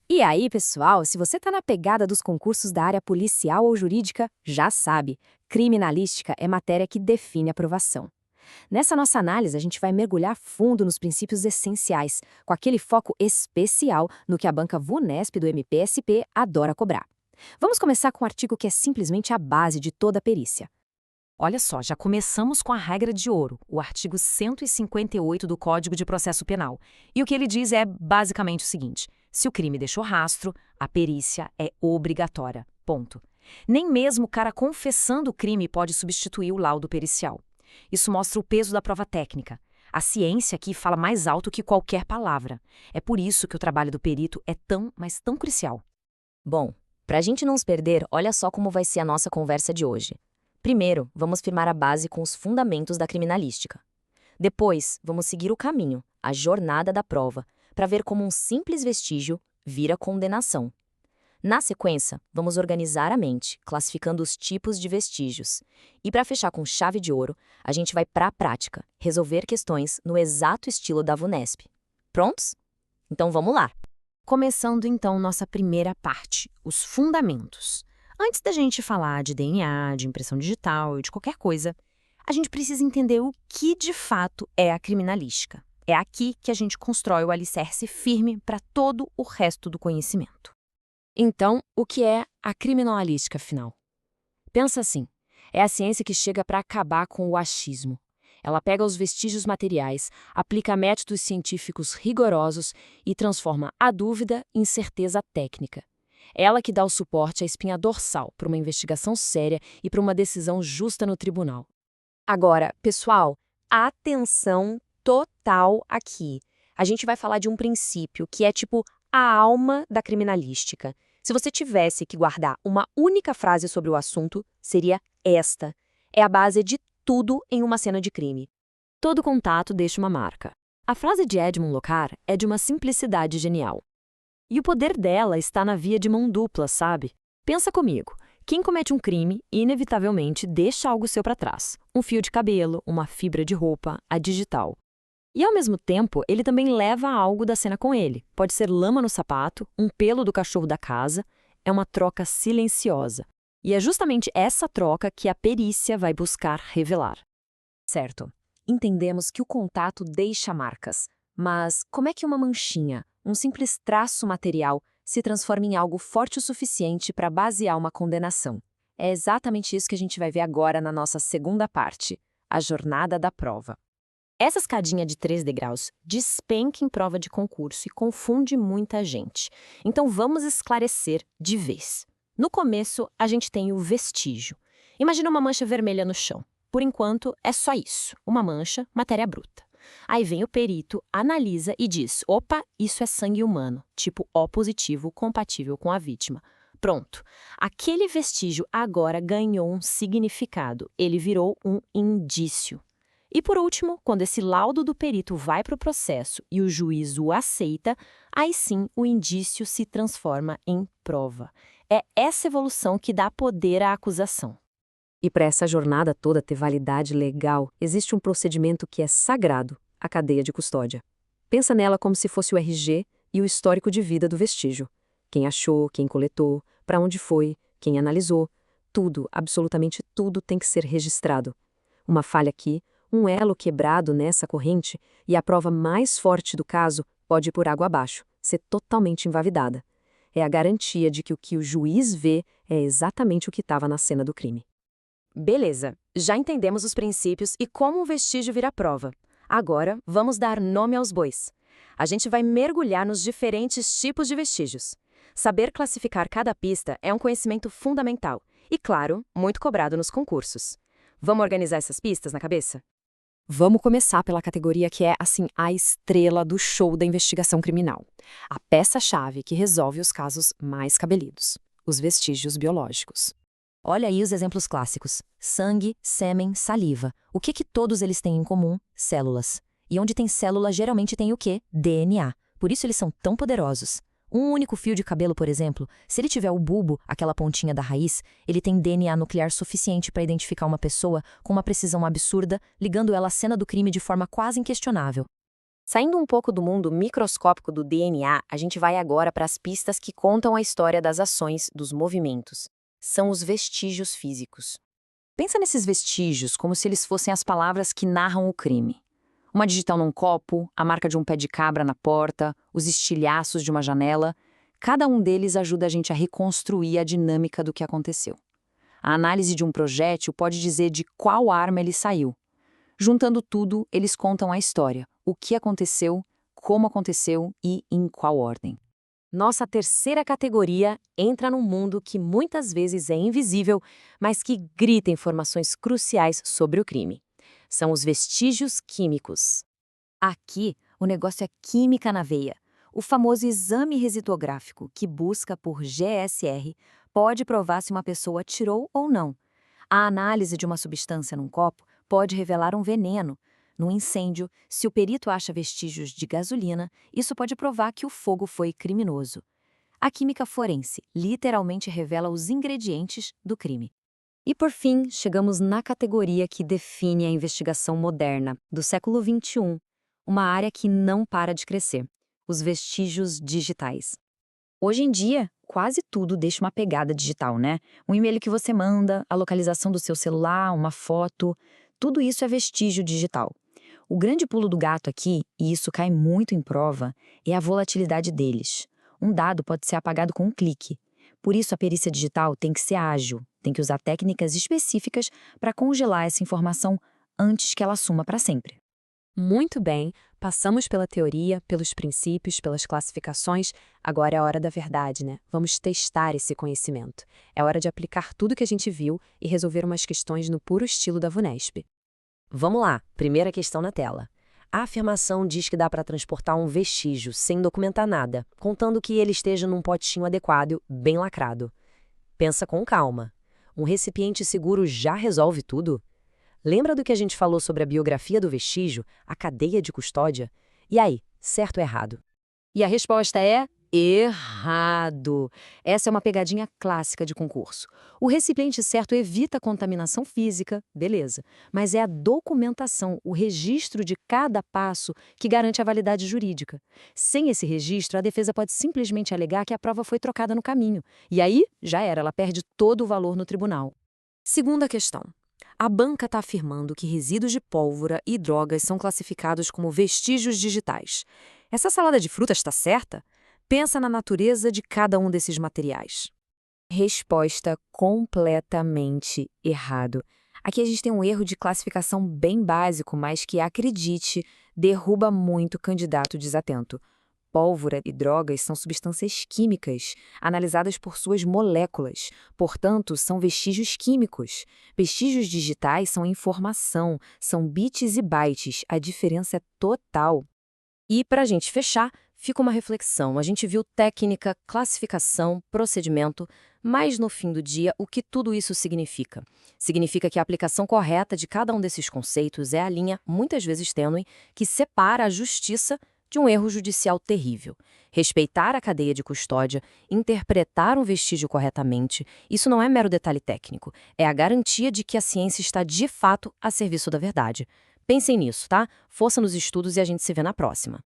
E aí, pessoal, se você está na pegada dos concursos da área policial ou jurídica, já sabe, criminalística é matéria que define a aprovação. Nessa nossa análise, a gente vai mergulhar fundo nos princípios essenciais, com aquele foco especial no que a banca VUNESP do MPSP adora cobrar. Vamos começar com um artigo que é simplesmente a base de toda a perícia. Olha só, já começamos com a regra de ouro, o artigo 158 do Código de Processo Penal. E o que ele diz é basicamente o seguinte: se o crime deixou rastro, a perícia é obrigatória. Ponto. Nem mesmo o cara confessando o crime pode substituir o laudo pericial. Isso mostra o peso da prova técnica. A ciência aqui fala mais alto que qualquer palavra. É por isso que o trabalho do perito é tão, mas tão crucial. Bom, para a gente não se perder, olha só como vai ser a nossa conversa de hoje. Primeiro, vamos firmar a base com os fundamentos da criminalística. Depois, vamos seguir o caminho, a jornada da prova, para ver como um simples vestígio vira condenação. Na sequência, vamos organizar a mente, classificando os tipos de vestígios. E para fechar com chave de ouro, a gente vai para a prática, resolver questões no exato estilo da VUNESP. Prontos? Então vamos lá! Começando então nossa primeira parte, os fundamentos. Antes da gente falar de DNA, de impressão digital e de qualquer coisa, a gente precisa entender o que de fato é a criminalística. É aqui que a gente constrói o alicerce firme para todo o resto do conhecimento. Então, o que é a criminalística, afinal? Pensa assim, é a ciência que chega para acabar com o achismo. Ela pega os vestígios materiais, aplica métodos científicos rigorosos e transforma a dúvida em certeza técnica. Ela que dá o suporte à espinha dorsal para uma investigação séria e para uma decisão justa no tribunal. Agora, pessoal, atenção total aqui. A gente vai falar de um princípio que é tipo a alma da criminalística. Se você tivesse que guardar uma única frase sobre o assunto, seria esta. É a base de tudo em uma cena de crime. Todo contato deixa uma marca. A frase de Edmund Locard é de uma simplicidade genial. E o poder dela está na via de mão dupla, sabe? Pensa comigo. Quem comete um crime, inevitavelmente deixa algo seu para trás. Um fio de cabelo, uma fibra de roupa, a digital. E ao mesmo tempo, ele também leva algo da cena com ele. Pode ser lama no sapato, um pelo do cachorro da casa. É uma troca silenciosa. E é justamente essa troca que a perícia vai buscar revelar. Certo. Entendemos que o contato deixa marcas. Mas como é que uma manchinha, um simples traço material, se transforma em algo forte o suficiente para basear uma condenação? É exatamente isso que a gente vai ver agora na nossa segunda parte, a jornada da prova. Essa escadinha de 3 degraus despenca em prova de concurso e confunde muita gente. Então vamos esclarecer de vez. No começo, a gente tem o vestígio. Imagina uma mancha vermelha no chão. Por enquanto, é só isso, uma mancha, matéria bruta. Aí vem o perito, analisa e diz, opa, isso é sangue humano, tipo O positivo, compatível com a vítima. Pronto, aquele vestígio agora ganhou um significado, ele virou um indício. E por último, quando esse laudo do perito vai para o processo e o juiz o aceita, aí sim o indício se transforma em prova. É essa evolução que dá poder à acusação. E para essa jornada toda ter validade legal, existe um procedimento que é sagrado, a cadeia de custódia. Pensa nela como se fosse o RG e o histórico de vida do vestígio. Quem achou, quem coletou, para onde foi, quem analisou, tudo, absolutamente tudo tem que ser registrado. Uma falha aqui, um elo quebrado nessa corrente e a prova mais forte do caso pode ir por água abaixo, ser totalmente invalidada. É a garantia de que o juiz vê é exatamente o que estava na cena do crime. Beleza, já entendemos os princípios e como o vestígio vira prova. Agora, vamos dar nome aos bois. A gente vai mergulhar nos diferentes tipos de vestígios. Saber classificar cada pista é um conhecimento fundamental e, claro, muito cobrado nos concursos. Vamos organizar essas pistas na cabeça? Vamos começar pela categoria que é, assim, a estrela do show da investigação criminal. A peça-chave que resolve os casos mais cabelidos, os vestígios biológicos. Olha aí os exemplos clássicos. Sangue, sêmen, saliva. O que todos eles têm em comum? Células. E onde tem célula, geralmente tem o quê? DNA. Por isso eles são tão poderosos. Um único fio de cabelo, por exemplo, se ele tiver o bulbo, aquela pontinha da raiz, ele tem DNA nuclear suficiente para identificar uma pessoa com uma precisão absurda, ligando ela à cena do crime de forma quase inquestionável. Saindo um pouco do mundo microscópico do DNA, a gente vai agora para as pistas que contam a história das ações, dos movimentos. São os vestígios físicos. Pensa nesses vestígios como se eles fossem as palavras que narram o crime. Uma digital num copo, a marca de um pé de cabra na porta, os estilhaços de uma janela. Cada um deles ajuda a gente a reconstruir a dinâmica do que aconteceu. A análise de um projétil pode dizer de qual arma ele saiu. Juntando tudo, eles contam a história, o que aconteceu, como aconteceu e em qual ordem. Nossa terceira categoria entra num mundo que muitas vezes é invisível, mas que grita informações cruciais sobre o crime. São os vestígios químicos. Aqui, o negócio é química na veia. O famoso exame residográfico, que busca por GSR, pode provar se uma pessoa tirou ou não. A análise de uma substância num copo pode revelar um veneno. No incêndio, se o perito acha vestígios de gasolina, isso pode provar que o fogo foi criminoso. A química forense literalmente revela os ingredientes do crime. E por fim, chegamos na categoria que define a investigação moderna, do século XXI, uma área que não para de crescer: os vestígios digitais. Hoje em dia, quase tudo deixa uma pegada digital, né? Um e-mail que você manda, a localização do seu celular, uma foto, tudo isso é vestígio digital. O grande pulo do gato aqui, e isso cai muito em prova, é a volatilidade deles. Um dado pode ser apagado com um clique. Por isso, a perícia digital tem que ser ágil, tem que usar técnicas específicas para congelar essa informação antes que ela suma para sempre. Muito bem, passamos pela teoria, pelos princípios, pelas classificações, agora é a hora da verdade, né? Vamos testar esse conhecimento. É hora de aplicar tudo que a gente viu e resolver umas questões no puro estilo da VUNESP. Vamos lá, primeira questão na tela. A afirmação diz que dá para transportar um vestígio sem documentar nada, contando que ele esteja num potinho adequado, bem lacrado. Pensa com calma. Um recipiente seguro já resolve tudo? Lembra do que a gente falou sobre a biografia do vestígio, a cadeia de custódia? E aí, certo ou errado? E a resposta é errado. Essa é uma pegadinha clássica de concurso. O recipiente certo evita a contaminação física, beleza, mas é a documentação, o registro de cada passo que garante a validade jurídica. Sem esse registro, a defesa pode simplesmente alegar que a prova foi trocada no caminho. E aí, já era, ela perde todo o valor no tribunal. Segunda questão. A banca está afirmando que resíduos de pólvora e drogas são classificados como vestígios digitais. Essa salada de frutas está certa? Pensa na natureza de cada um desses materiais. Resposta completamente errado. Aqui a gente tem um erro de classificação bem básico, mas que, acredite, derruba muito candidato desatento. Pólvora e drogas são substâncias químicas, analisadas por suas moléculas. Portanto, são vestígios químicos. Vestígios digitais são informação, são bits e bytes. A diferença é total. E, para a gente fechar, fica uma reflexão. A gente viu técnica, classificação, procedimento, mas no fim do dia, o que tudo isso significa? Significa que a aplicação correta de cada um desses conceitos é a linha, muitas vezes tênue, que separa a justiça de um erro judicial terrível. Respeitar a cadeia de custódia, interpretar um vestígio corretamente, isso não é mero detalhe técnico, é a garantia de que a ciência está de fato a serviço da verdade. Pensem nisso, tá? Força nos estudos e a gente se vê na próxima.